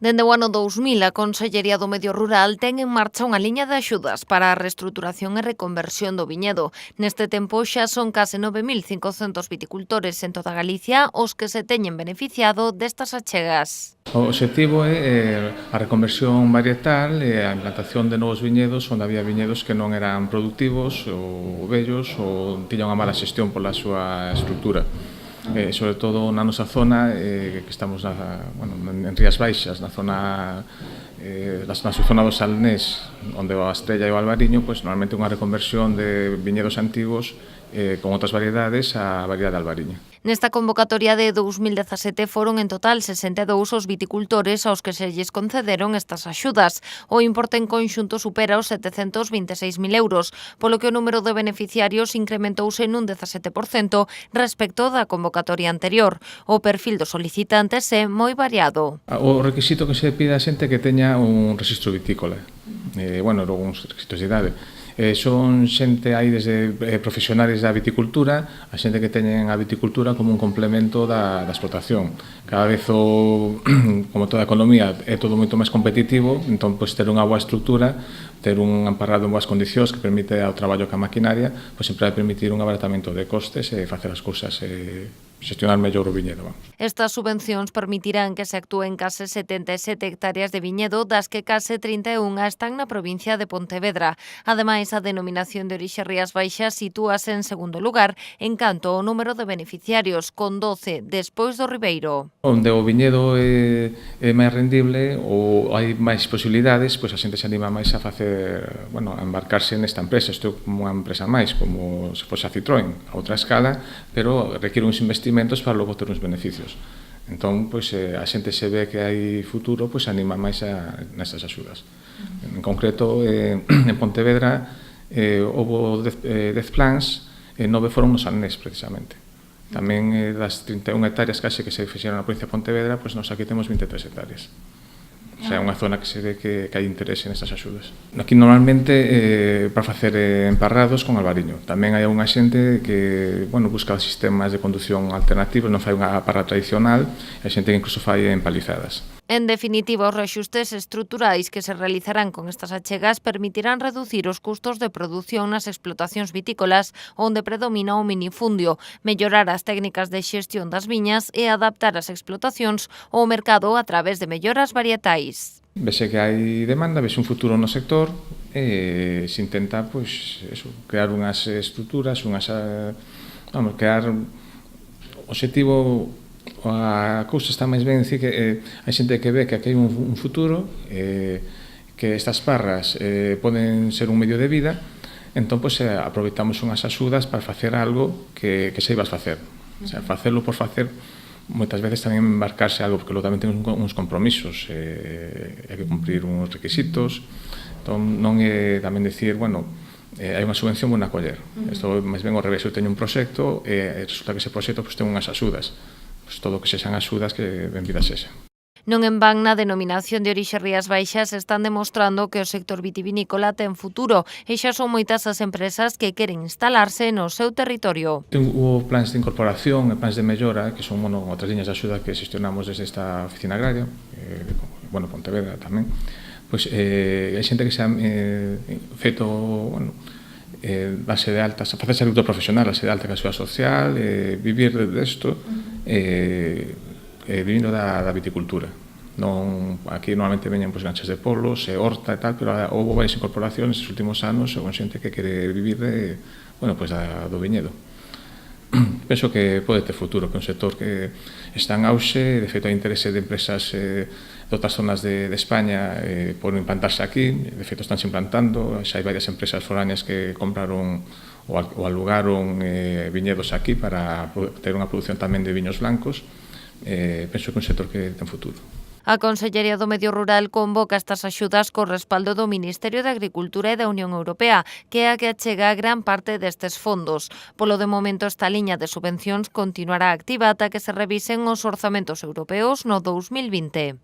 Dende o ano 2000, a Consellería do Medio Rural ten en marcha unha liña de axudas para a reestruturación e reconversión do viñedo. Neste tempo xa son case 9.500 viticultores en toda Galicia os que se teñen beneficiado destas achegas. O obxectivo é a reconversión varietal e a implantación de novos viñedos onde había viñedos que non eran productivos ou vellos ou tiñan unha mala xestión pola súa estrutura. Sobre todo na nosa zona, que estamos en Rías Baixas, na zona do Salnés, onde a Estrella e o Albariño, pois normalmente unha reconversión de viñedos antigos con outras variedades a variedade albariño. Nesta convocatoria de 2017 foron en total 62 os viticultores aos que se lles concederon estas axudas. O importe en conxunto supera os 726.000 euros, polo que o número de beneficiarios incrementouse nun 17% respecto da convocatoria anterior. O perfil dos solicitantes é moi variado. O requisito que se pide a xente é que teña un rexistro vitícola. Algúns requisitos de idade. Son xente aí desde profesionales da viticultura a xente que teñen a viticultura como un complemento da explotación. Cada vez, como toda a economía, é todo moito máis competitivo, entón, ter unha boa estrutura, ter un amparrado en boas condicións que permite ao traballo ca maquinaria, sempre vai permitir un abaratamento de costes e facer as cousas xestionar mellor o viñedo. Estas subvencións permitirán que se actúen case 77 hectáreas de viñedo, das que case 31 están na provincia de Pontevedra. Ademais, a denominación de orixe Rías Baixas sitúase en segundo lugar en canto ao número de beneficiarios, con 12 despois do Ribeiro. Onde o viñedo é máis rendible ou hai máis posibilidades, pois a xente se anima máis a a embarcarse nesta empresa. Isto é como unha empresa máis, como se fose a Citroën, a outra escala, pero requiere uns investimentos para logo ter uns beneficios. Entón, a xente se ve que hai futuro, anima máis nestas axudas. En concreto, en Pontevedra, houve 10 plans, 9 foron no Salnés, precisamente. Tamén das 31 hectáreas case que se fixeron na provincia de Pontevedra, nos aquí temos 23 hectáreas. O sea, é unha zona que se ve que hai interese nestas axudas. Aquí normalmente para facer emparrados con albariño. Tamén hai unha xente que busca sistemas de conducción alternativos, non fai unha parra tradicional, e a xente que incluso fai empalizadas. En definitiva, os reaxustes estruturais que se realizarán con estas achegas permitirán reducir os custos de produción nas explotacións vitícolas onde predomina o minifundio, mellorar as técnicas de xestión das viñas e adaptar as explotacións ao mercado a través de melloras varietais. Vese que hai demanda, vese un futuro no sector e se intenta crear unhas estruturas, crear objetivo. A cousa está máis ben dicir que hai xente que ve que aquí hai un futuro, que estas parras poden ser un medio de vida, entón aproveitamos unhas axudas para facer algo que saibas facer. O sea, facelo por facer, moitas veces tamén embarcarse algo, porque logo tamén temos uns compromisos, hai que cumprir uns requisitos, entón non é tamén dicir, hai unha subvención bona a coller. Isto máis ben ao revés, eu teño un proxecto e resulta que ese proxecto ten unhas axudas. Todo o que sexan axudas que benvidas sexan. Non en van na denominación de orixe Rías Baixas están demostrando que o sector vitivinícola ten futuro e xa son moitas as empresas que queren instalarse no seu territorio. Hubo plans de incorporación e plans de mellora, que son outras liñas de axuda que gestionamos desde esta oficina agraria, Pontevedra tamén. Hai xente que se ha feito base de alta, facerse agricultor profesional, base de alta que a súa social, vivir desto, vivindo da viticultura. Aquí normalmente veñen ganchas de polos, horta e tal, pero houve varias incorporacións nos últimos anos con xente que quere vivir do viñedo. Penso que pode ter futuro, que é un sector que está en auxe, de feito hai interese de empresas de outras zonas de España por implantarse aquí, de feito están se implantando, xa hai varias empresas foráneas que compraron ou alugaron viñedos aquí para ter unha produción tamén de viños blancos. Penso que é un sector que ten futuro. A Consellería do Medio Rural convoca estas axudas co respaldo do Ministerio de Agricultura e da Unión Europea, que é a que achega gran parte destes fondos. Polo de momento, esta liña de subvencións continuará activa ata que se revisen os orzamentos europeos no 2020.